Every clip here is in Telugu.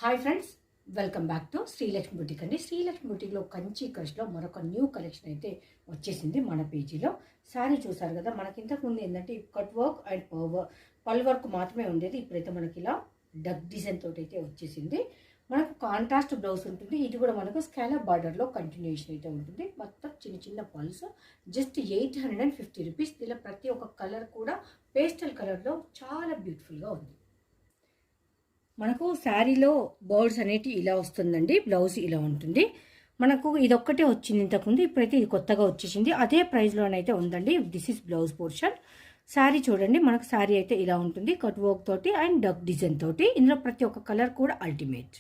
Hi friends, welcome back to Srilakshmi boutique అండి. శ్రీలక్ష్మి బుటిక్లో కంచి క్రష్లో మరొక న్యూ కలెక్షన్ అయితే వచ్చేసింది మన పేజీలో. శారీ చూసారు కదా, మనకి ఇంతకుముందు ఏంటంటే కట్ వర్క్ అండ్ పల్ వర్క్ మాత్రమే ఉండేది. ఇప్పుడైతే మనకి ఇలా డక్ డిజైన్ తోటి అయితే వచ్చేసింది. మనకు కాంట్రాస్ట్ బ్లౌజ్ ఉంటుంది. ఇది కూడా మనకు స్కాలప్ బార్డర్లో కంటిన్యూషన్ అయితే ఉంటుంది. మొత్తం చిన్న చిన్న పల్స్, జస్ట్ 850 రూపీస్. ఇలా ప్రతి ఒక్క కలర్ కూడా పేస్టల్ కలర్లో చాలా బ్యూటిఫుల్గా ఉంది. మనకు శారీలో బర్డ్స్ అనేటి ఇలా వస్తుందండి. బ్లౌజ్ ఇలా ఉంటుంది. మనకు ఇదొక్కటే వచ్చింది ఇంతకుముందు, ఇప్పుడైతే ఇది కొత్తగా వచ్చేసింది. అదే ప్రైస్లోనైతే ఉందండి. This is blouse portion. Sari చూడండి, మనకు శారీ అయితే ఇలా ఉంటుంది, కట్ వర్క్ తోటి అండ్ డక్ డిజైన్ తోటి. ఇందులో ప్రతి ఒక్క కలర్ కూడా అల్టిమేట్.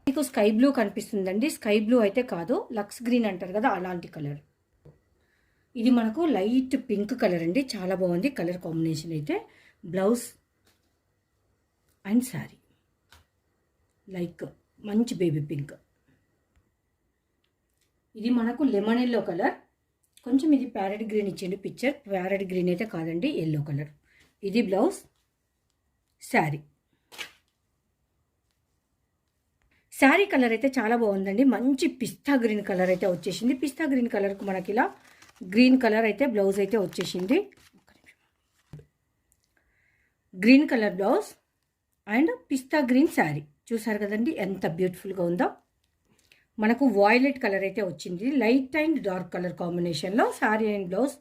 మీకు స్కై బ్లూ కనిపిస్తుందండి. స్కై బ్లూ అయితే కాదు, లక్స్ గ్రీన్ అంటారు కదా, అలాంటి కలర్. ఇది మనకు లైట్ పింక్ కలర్ అండి, చాలా బాగుంది కలర్ కాంబినేషన్ అయితే. బ్లౌజ్ అండ్ శారీ లైక్ మంచి బేబీ పింక్. ఇది మనకు లెమన్ ఎల్లో కలర్. కొంచెం ఇది ప్యారెట్ గ్రీన్ ఇచ్చిండు పిక్చర్. ప్యారెట్ గ్రీన్ అయితే కాదండి, ఎల్లో కలర్. ఇది బ్లౌజ్, శారీ. శారీ కలర్ అయితే చాలా బాగుందండి. మంచి పిస్తా గ్రీన్ కలర్ అయితే వచ్చేసింది. పిస్తా గ్రీన్ కలర్కు మనకి ఇలా గ్రీన్ కలర్ అయితే బ్లౌజ్ అయితే వచ్చేసింది. Green colour blouse and pista green sari. చూసారు కదండి ఎంత బ్యూటిఫుల్గా ఉందో. మనకు వాయిలెట్ కలర్ అయితే వచ్చింది, లైట్ అండ్ డార్క్ కలర్ కాంబినేషన్లో. Sari and blouse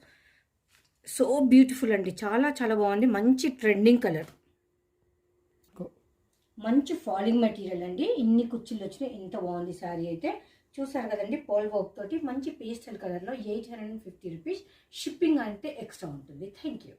so beautiful అండి, చాలా చాలా బాగుంది. మంచి ట్రెండింగ్ కలర్, మంచి ఫాలింగ్ మెటీరియల్ అండి. ఇన్ని కుర్చీలు వచ్చినాయి, ఎంత బాగుంది శారీ అయితే. చూసారు కదండి, పోల్ వర్క్ తోటి మంచి పేస్టల్ కలర్లో 850 రూపీస్. షిప్పింగ్ అంటే ఎక్స్ట్రా ఉంటుంది. Thank you.